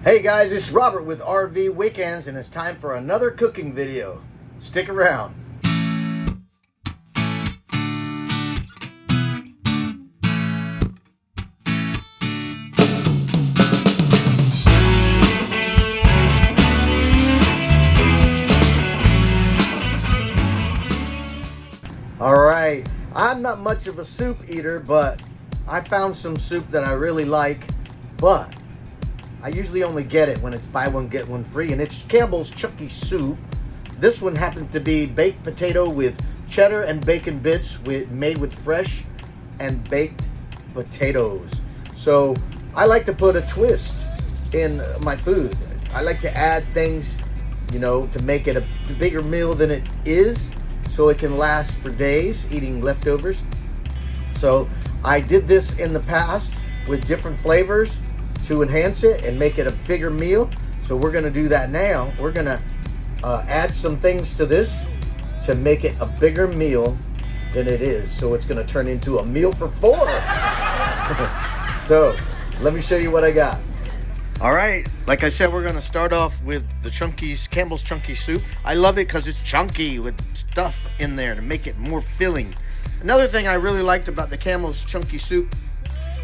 Hey guys, it's Robert with RV Weekends, and it's time for another cooking video. Stick around. Alright, I'm not much of a soup eater, but I found some soup that I really like, but I usually only get it when it's buy one get one free, and it's Campbell's Soup. This one happened to be baked potato with cheddar and bacon bits made with fresh and baked potatoes. So I like to put a twist in my food. I like to add things, you know, to make it a bigger meal than it is, so it can last for days, eating leftovers. So I did this in the past with different flavors to enhance it and make it a bigger meal. So we're gonna do that now. We're gonna add some things to this to make it a bigger meal than it is. So it's gonna turn into a meal for four. So let me show you what I got. All right, like I said, we're gonna start off with the Campbell's Chunky Soup. I love it because it's chunky with stuff in there to make it more filling. Another thing I really liked about the Campbell's Chunky Soup,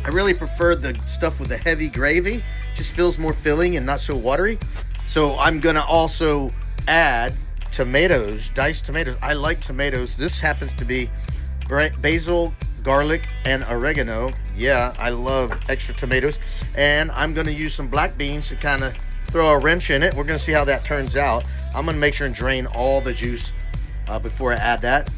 I really prefer the stuff with the heavy gravy. Just feels more filling and not so watery. So I'm gonna also add tomatoes, diced tomatoes. I like tomatoes. This happens to be basil, garlic, and oregano. Yeah, I love extra tomatoes. And I'm gonna use some black beans to kind of throw a wrench in it. We're gonna see how that turns out. I'm gonna make sure and drain all the juice before I add that.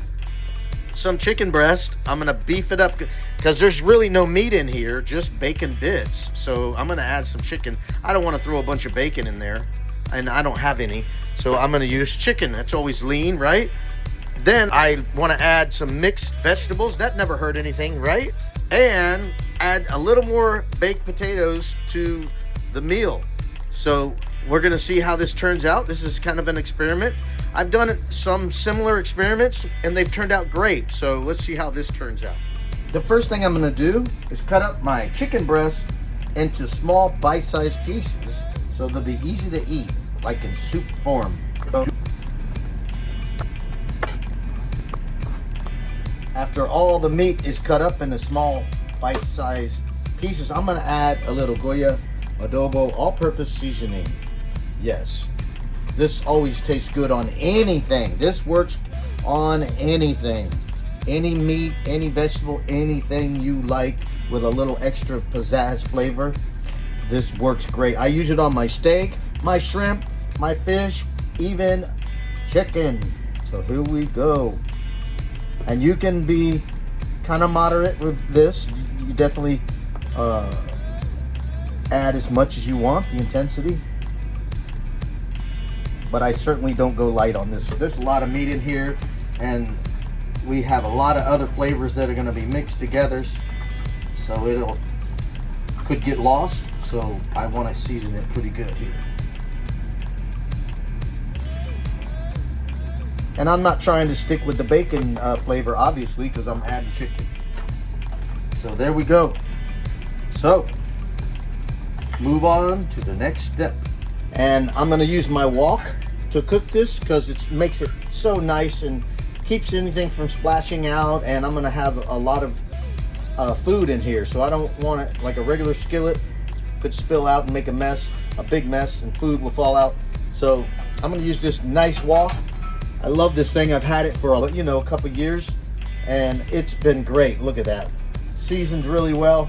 Some chicken breast. I'm gonna beef it up because there's really no meat in here, just bacon bits. So I'm gonna add some chicken. I don't want to throw a bunch of bacon in there, and I don't have any, so I'm gonna use chicken. That's always lean, right? Then I want to add some mixed vegetables. That never hurt anything, right? And add a little more baked potatoes to the meal. So we're gonna see how this turns out. This is kind of an experiment. I've done some similar experiments and they've turned out great. So let's see how this turns out. The first thing I'm gonna do is cut up my chicken breast into small bite-sized pieces so they'll be easy to eat, like in soup form. After all the meat is cut up into small bite-sized pieces, I'm gonna add a little Goya adobo all-purpose seasoning. Yes, this always tastes good on anything. This works on anything. Any meat, any vegetable, anything you like with a little extra pizzazz flavor. This works great. I use it on my steak, my shrimp, my fish, even chicken. So here we go. And you can be kind of moderate with this. You definitely add as much as you want, the intensity. But I certainly don't go light on this. There's a lot of meat in here, and we have a lot of other flavors that are going to be mixed together, so could get lost. So I want to season it pretty good here. And I'm not trying to stick with the bacon flavor, obviously, because I'm adding chicken. So there we go. So move on to the next step. And I'm going to use my wok to cook this because it makes it so nice and keeps anything from splashing out. And I'm going to have a lot of food in here, so I don't want it like a regular skillet could spill out and make a mess, a big mess, and food will fall out. So I'm going to use this nice wok. I love this thing. I've had it for a couple years, and it's been great. Look at that. It's seasoned really well.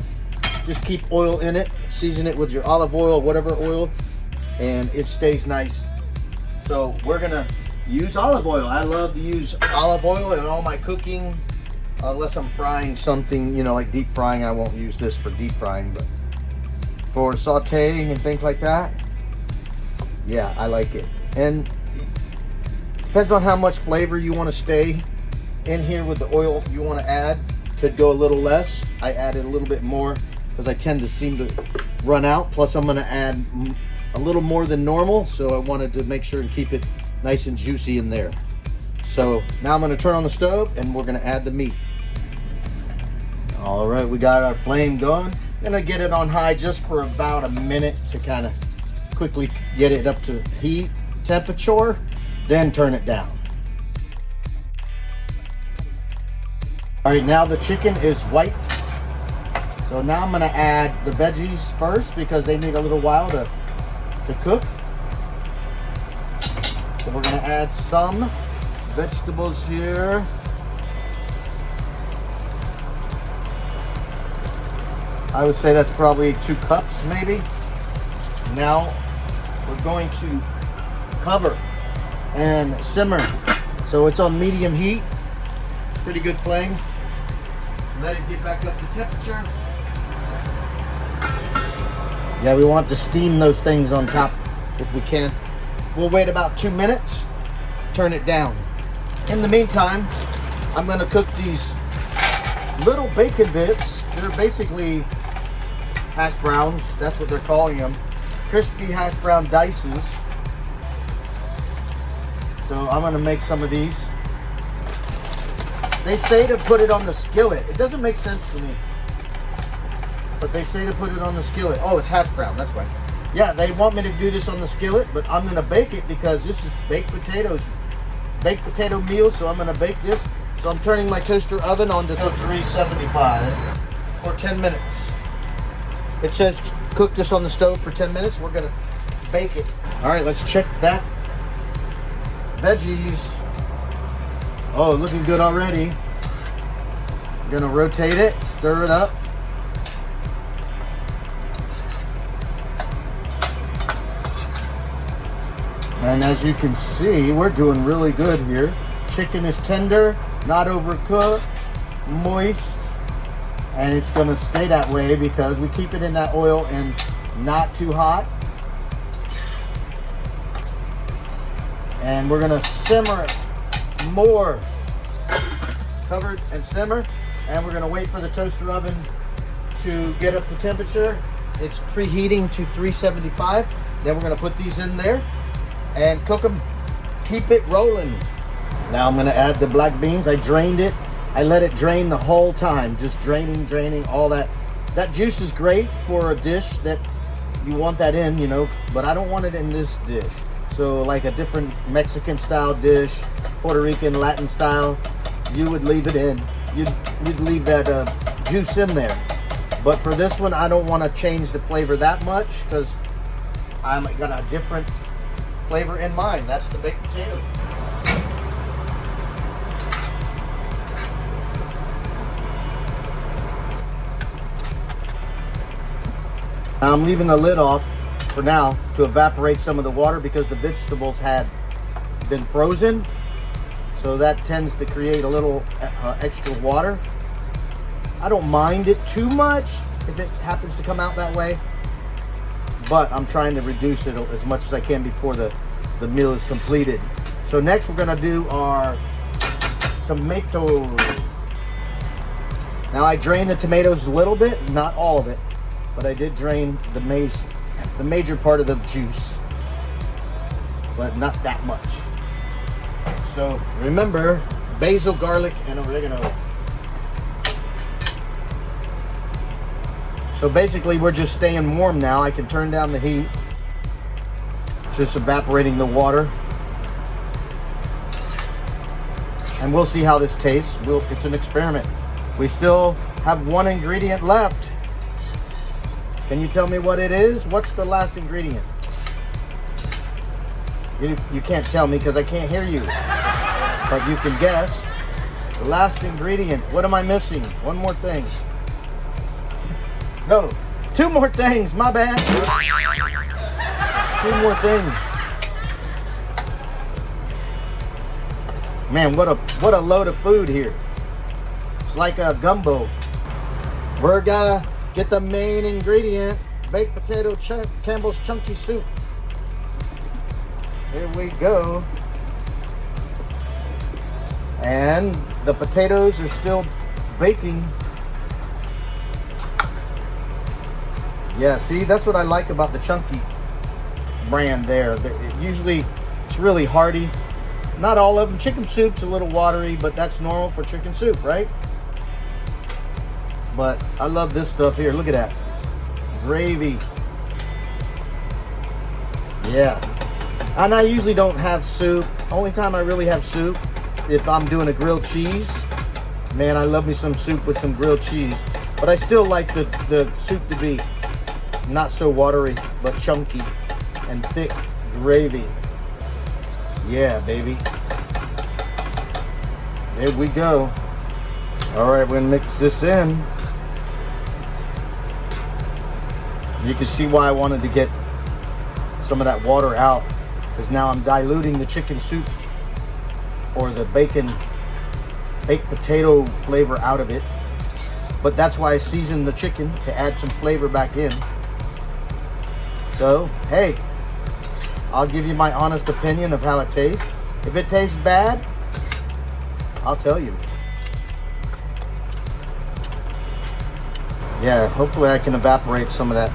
Just keep oil in it. Season it with your olive oil, whatever oil, and it stays nice. So we're gonna use olive oil. I love to use olive oil in all my cooking, unless I'm frying something, like deep frying. I won't use this for deep frying, but for sauteing and things like that, yeah, I like it. And depends on how much flavor you want to stay in here with the oil you want to add. Could go a little less. I added a little bit more because I tend to seem to run out. Plus I'm going to add a little more than normal, so I wanted to make sure and keep it nice and juicy in there. So now I'm going to turn on the stove and we're going to add the meat. All right, we got our flame going. I'm going to get it on high just for about a minute to kind of quickly get it up to heat temperature, then turn it down. All right, now the chicken is white. So now I'm gonna add the veggies first because they need a little while to cook. So we're gonna add some vegetables here. I would say that's probably 2 cups maybe. Now we're going to cover and simmer. So it's on medium heat, pretty good flame. Let it get back up to temperature. Yeah, we want to steam those things on top if we can. We'll wait about 2 minutes, turn it down. In the meantime, I'm gonna cook these little bacon bits. They're basically hash browns, that's what they're calling them. Crispy hash brown dices. So I'm gonna make some of these. They say to put it on the skillet. It doesn't make sense to me, but they say to put it on the skillet. Oh, it's hash brown, that's why. Yeah, they want me to do this on the skillet, but I'm gonna bake it because this is baked potatoes, baked potato meal, so I'm gonna bake this. So I'm turning my toaster oven on to 375 for 10 minutes. It says cook this on the stove for 10 minutes. We're gonna bake it. All right, let's check that. Veggies. Oh, looking good already. I'm gonna rotate it, stir it up. And as you can see, we're doing really good here. Chicken is tender, not overcooked, moist, and it's gonna stay that way because we keep it in that oil and not too hot. And we're gonna simmer it more. Covered and simmer, and we're gonna wait for the toaster oven to get up to temperature. It's preheating to 375. Then we're gonna put these in there and cook them. Keep it rolling. Now I'm gonna add the black beans. I drained it. I let it drain the whole time, just draining all that. That juice is great for a dish that you want that in, you know, but I don't want it in this dish. So like a different Mexican style dish, Puerto Rican, Latin style, you would leave it in. You'd leave that juice in there. But for this one, I don't want to change the flavor that much because I'm got a different flavor in mind. That's the baked potato. Now I'm leaving the lid off for now to evaporate some of the water because the vegetables had been frozen. So that tends to create a little extra water. I don't mind it too much if it happens to come out that way, but I'm trying to reduce it as much as I can before the meal is completed. So next we're gonna do our tomatoes. Now I drained the tomatoes a little bit, not all of it, but I did drain the major part of the juice, but not that much. So remember, basil, garlic, and oregano. So basically we're just staying warm now. I can turn down the heat. Just evaporating the water. And we'll see how this tastes. It's an experiment. We still have one ingredient left. Can you tell me what it is? What's the last ingredient? You can't tell me because I can't hear you. But you can guess. The last ingredient. What am I missing? One more thing. No, 2 more things. My bad. 2 more things. Man, what a load of food here. It's like a gumbo. We're gonna get the main ingredient, baked potato Campbell's chunky soup. Here we go. And the potatoes are still baking. Yeah, see, that's what I like about the chunky brand there. Usually it's really hearty. Not all of them. Chicken soup's a little watery, but that's normal for chicken soup, right? But I love this stuff here. Look at that. Gravy. Yeah. And I usually don't have soup. Only time I really have soup if I'm doing a grilled cheese. Man, I love me some soup with some grilled cheese. But I still like the soup to be not so watery, but chunky and thick gravy. Yeah, baby. There we go. All right, we're gonna mix this in. You can see why I wanted to get some of that water out, because now I'm diluting the chicken soup or the baked potato flavor out of it. But that's why I seasoned the chicken, to add some flavor back in. So, hey, I'll give you my honest opinion of how it tastes. If it tastes bad, I'll tell you. Yeah, hopefully I can evaporate some of that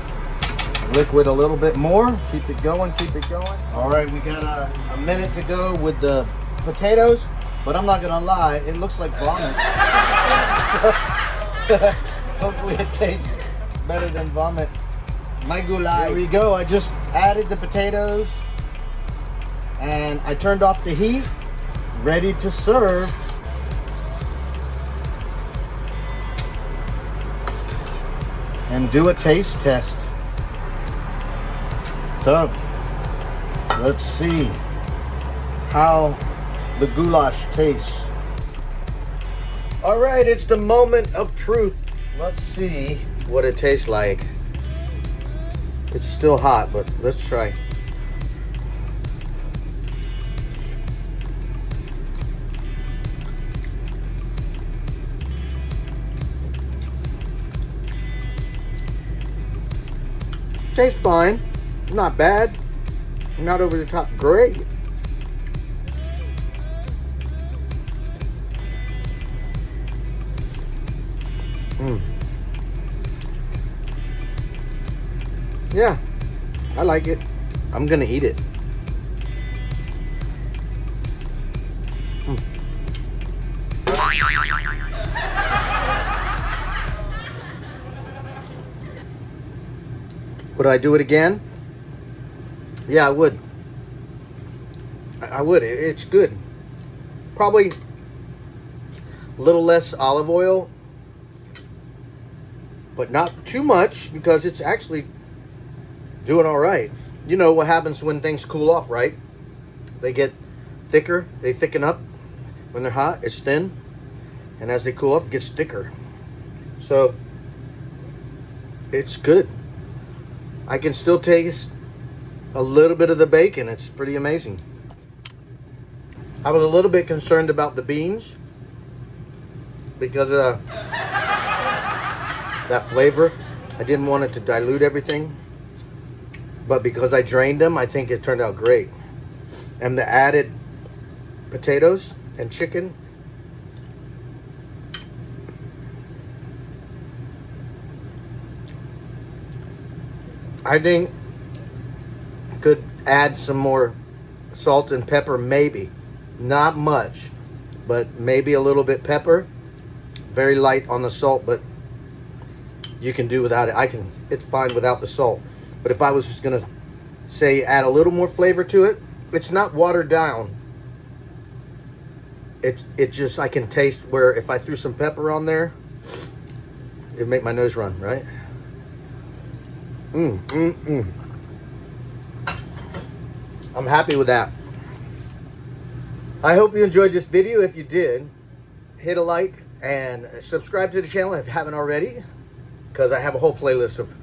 liquid a little bit more. Keep it going, keep it going. All right, we got a minute to go with the potatoes, but I'm not gonna lie, it looks like vomit. Hopefully it tastes better than vomit. My gulai. Here we go. I just added the potatoes and I turned off the heat. Ready to serve. And do a taste test. So, let's see how the goulash tastes. All right, it's the moment of truth. Let's see what it tastes like. It's still hot, but let's try. Tastes fine. Not bad. Not over the top great. Yeah, I like it. I'm gonna eat it. Would I do it again? Yeah, I would. I would. It's good. Probably a little less olive oil, but not too much, because it's actually doing all right. You know what happens when things cool off, right? They get thicker, they thicken up. When they're hot, it's thin, and as they cool off, it gets thicker. So it's good. I can still taste a little bit of the bacon. It's pretty amazing. I was a little bit concerned about the beans because of that flavor. I didn't want it to dilute everything. But because I drained them, I think it turned out great. And the added potatoes and chicken, I think could add some more salt and pepper, maybe. Not much, but maybe a little bit pepper. Very light on the salt, but you can do without it. It's fine without the salt. But if I was just gonna say add a little more flavor to it, it's not watered down. It just, I can taste where if I threw some pepper on there, it'd make my nose run, right? I'm happy with that. I hope you enjoyed this video. If you did, hit a like and subscribe to the channel if you haven't already, because I have a whole playlist of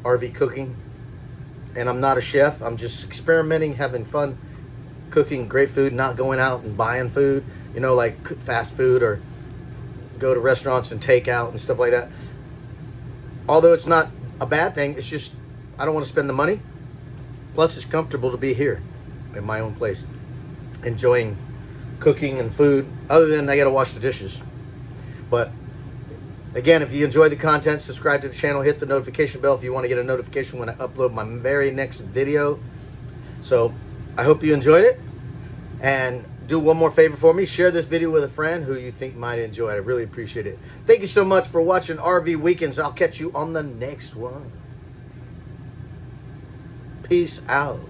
RV cooking. And I'm not a chef. I'm just experimenting, having fun, cooking great food, not going out and buying food, you know, like fast food or go to restaurants and take out and stuff like that. Although it's not a bad thing, it's just I don't want to spend the money. Plus, it's comfortable to be here in my own place, enjoying cooking and food, other than I got to wash the dishes. But again, if you enjoyed the content, subscribe to the channel, hit the notification bell if you want to get a notification when I upload my very next video. So I hope you enjoyed it, and do one more favor for me. Share this video with a friend who you think might enjoy it. I really appreciate it. Thank you so much for watching RV Weekends. I'll catch you on the next one. Peace out.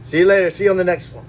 See you later. See you on the next one.